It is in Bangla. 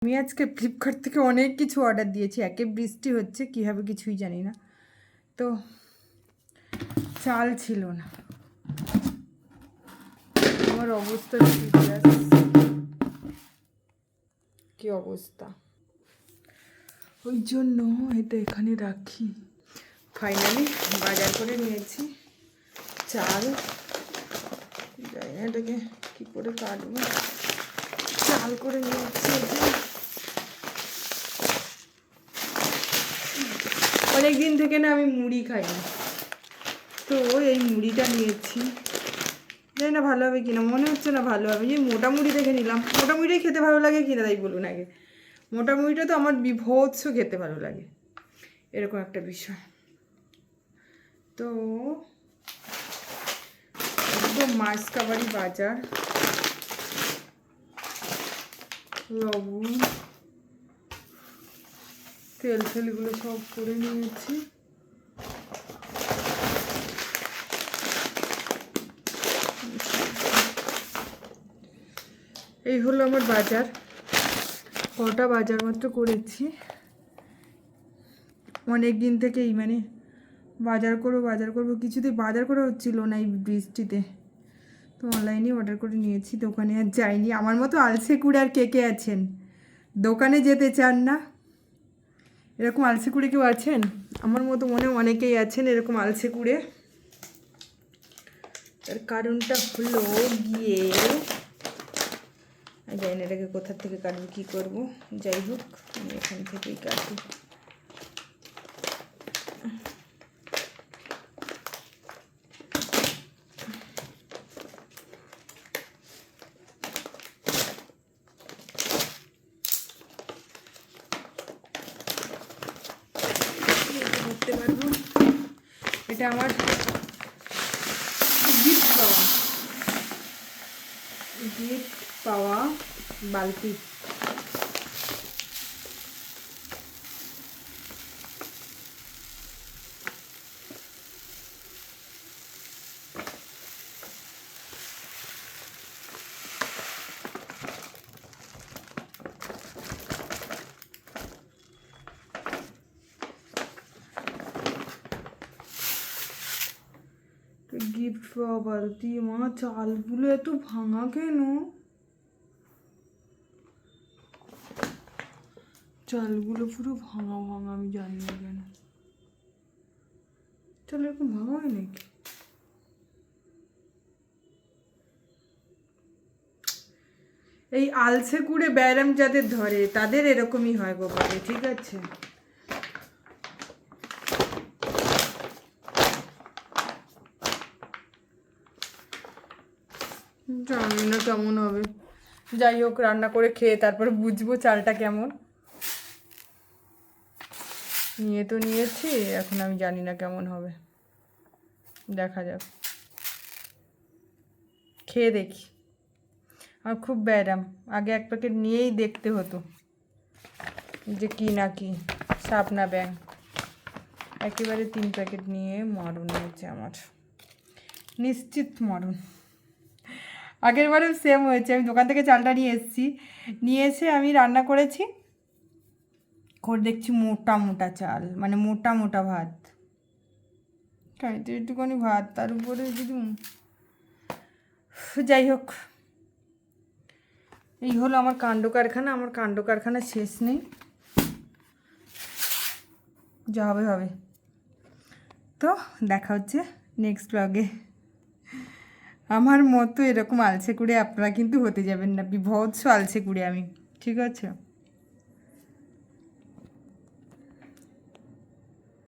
আমি আজকে ফ্লিপকার্ট থেকে অনেক কিছু অর্ডার দিয়েছি। একে বৃষ্টি হচ্ছে, কী হবে কিছুই জানি না। তো চাল ছিল না, আমার অবস্থা কি অবস্থা, ওই জন্য এটা এখানে রাখি। ফাইনালি বাজার করে নিয়েছি চাল। জানি না এটাকে কী করে কাটবো। চাল করে নিয়েছি। অনেক দিন থেকে না আমি মুড়ি খাই না, তো এই মুড়িটা নিয়েছি। জানি না ভালো হবে কিনা, মনে হচ্ছে না ভালো হবে। যে মোটা মুড়ি দেখে নিলাম, মোটা মুড়িটাই খেতে ভালো লাগে কিনা তাই বলুন আগে। মোটা মুড়িটা তো আমার বিভৎস খেতে ভালো লাগে, এরকম একটা বিষয়। তো একদম মাসকাবাড়ি বাজার, লবণ তেল ফেলগুলো সব করে নিয়েছি। এই হলো আমার বাজার। কটা বাজার মাত্র করেছি, অনেক দিন থেকেই মানে বাজার করবো কিছুতেই বাজার করা হচ্ছিল না এই বৃষ্টিতে। তো অনলাইনে অর্ডার করে নিয়েছি, দোকানে আর যাইনি। আমার মতো আলসে কুড়ে আর কে কে আছেন দোকানে যেতে চান না? এরকম আলসে কুড়ে কেউ আছেন? আমার মতো মনে অনেকেই আছেন এরকম আলসে কুড়ে। তার কারণটা হলো গিয়ে, জানি না এটাকে কোথা থেকে কাটবো, কী করবো। যাই হোক, আমি এখান থেকেই কাটবো। করতে পারবো। এটা আমার গিফট পাওয়া বালতি। গিফট পাওয়া বালতি। মা, চালগুলো এত ভাঙা কেন? চালগুলো পুরো ভাঙা ভাঙা, আমি জানি না কেন। চাল এরকম ভাঙা হয় নাকি? এই আলসে কুড়ে ব্যায়াম যাদের ধরে তাদের এরকমই হয় গো বাবা, ঠিক আছে? জানি না কেমন হবে। যাই হোক, রান্না করে খেয়ে তারপরে বুঝবো চালটা কেমন। নিয়ে তো নিয়েছি, এখন আমি জানি না কেমন হবে, দেখা যাক, খেয়ে দেখি। আমার খুব ব্যায়াম, আগে এক প্যাকেট নিয়েই দেখতে হতো যে কি না কি, সাপ না ব্যাং। একেবারে 3 প্যাকেট নিয়ে মরণ হয়েছে আমার, নিশ্চিত মরণ। আগের বারেও সেম হয়েছে। আমি দোকান থেকে চালটা নিয়ে এসেছি, নিয়ে এসে আমি রান্না করেছি, করে দেখছি মোটা মোটা চাল, মানে মোটা মোটা ভাত। খাইতে একটুখানি ভাত, তার উপরে যদি, যাই হোক, এই হলো আমার কাণ্ড কারখানা। আমার কাণ্ড কারখানা শেষ নেই, যা হবে হবে। তো দেখা হচ্ছে নেক্সট ব্লগে। আমার মতো এরকম আলসে কুড়ে আপনারা কিন্তু হতে যাবেন না, বিভৎস আলসে কুড়ে আমি, ঠিক আছে?